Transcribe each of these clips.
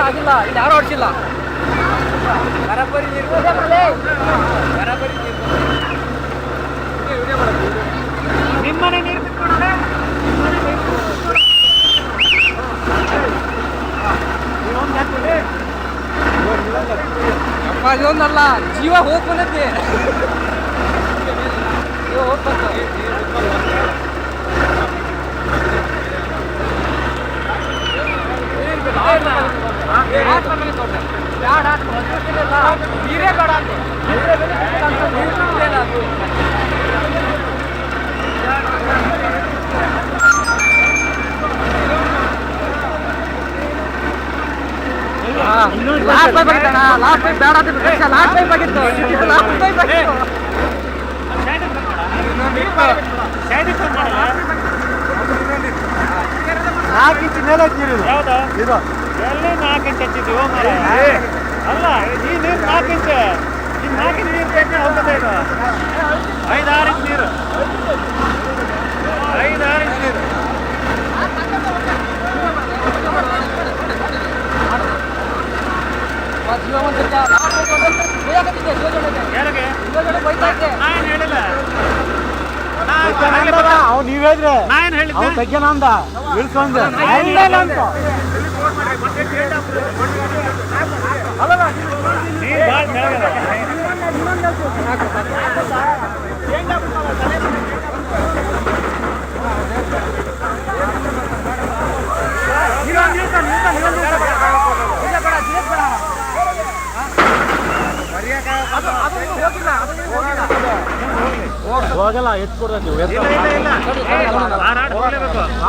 ಆಗಿಲ್ಲ ಇಲ್ಲಿ ಯಾರು ಹೊಡ್ಸಿಲ್ಲ ನಿಮ್ಮನೆ ನೀರು ಬಿಟ್ಕೊಡೋಣ. ಅಪ್ಪ ಇದೊಂದಲ್ಲ ಜೀವ ಹೋಗ್ ಬಂದೈತಿ ಜೀವ ಹೋಗ್ ಬಂತು ನೀರೇ ಬೇಡ ಲಾಸ್ಟ್ ಟೈಮ್ ಆಗಿತ್ತಣ್ಣ ಲಾಸ್ಟ್ ಟೈಮ್ ಬೇಡ ಅಂತ ಲಾಸ್ಟ್ ಟೈಮ್ ಆಗಿತ್ತು ಲಾಸ್ಟ್ ಟೈಮ್ ಆಗಿತ್ತು ನಾಲ್ಕು ಇಂಚು ಮೇಲೆ ನೀರು ಯಾವ್ದು ಇದು ಎಲ್ಲಿ 4 ಇಂಚ್ ಹಚ್ಚಿದ್ದೀವಿ ಅಲ್ಲ ಈ ನೀರು 4 ಇಂಚ್ ಈ 4 ಇಂಚ್ ನೀರು ಹೋಗ್ತದೆ ಇದು 5-6 ಇಂಚ್ ನೀರು 5-6 ಇಂಚ್ ನೀರು ಯಾರಿಗೆ ನಾನು ಹೇಳಿಲ್ಲ ನೀವು ಹೇಳಿದ್ರೆ ನಾನು ಹೇಳಿದ್ದೆ ತೆಗ್ಯನ ಅಂದ ಇಳಿಸಂದ ಹೋಗಲ್ಲ ಎತ್ ಕೊಡ್ಬೇಕು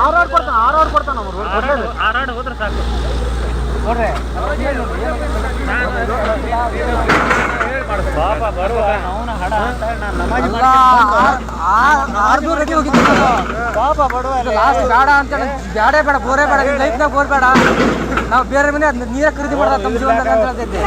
ಆರಾಡ್ ಕೊಡ್ತಾನ ಆರಾಡ್ ಹೋದ್ರೆ ಸಾಕು ಪಾಪ ಬರುವ ಅವನ ಹಡ ಪಾಪ ಬಡವ ಲಾಸ್ಟ್ ಬೇಡ ಅಂತ ಬ್ಯಾಡೇ ಬೇಡ ಬೋರೇ ಬೇಡ ಲೈಫ್ನಾಗ ಬೋರ್ ಬೇಡ ನಾವು ಬೇರೆ ಮನೆ ನೀರೇ ಖರೀದಿ ಮಾಡೋದ ನಮ್ಮ ಜೀವನದಾಗ ಅಂತ ಹೇಳ್ತಿದ್ದೆ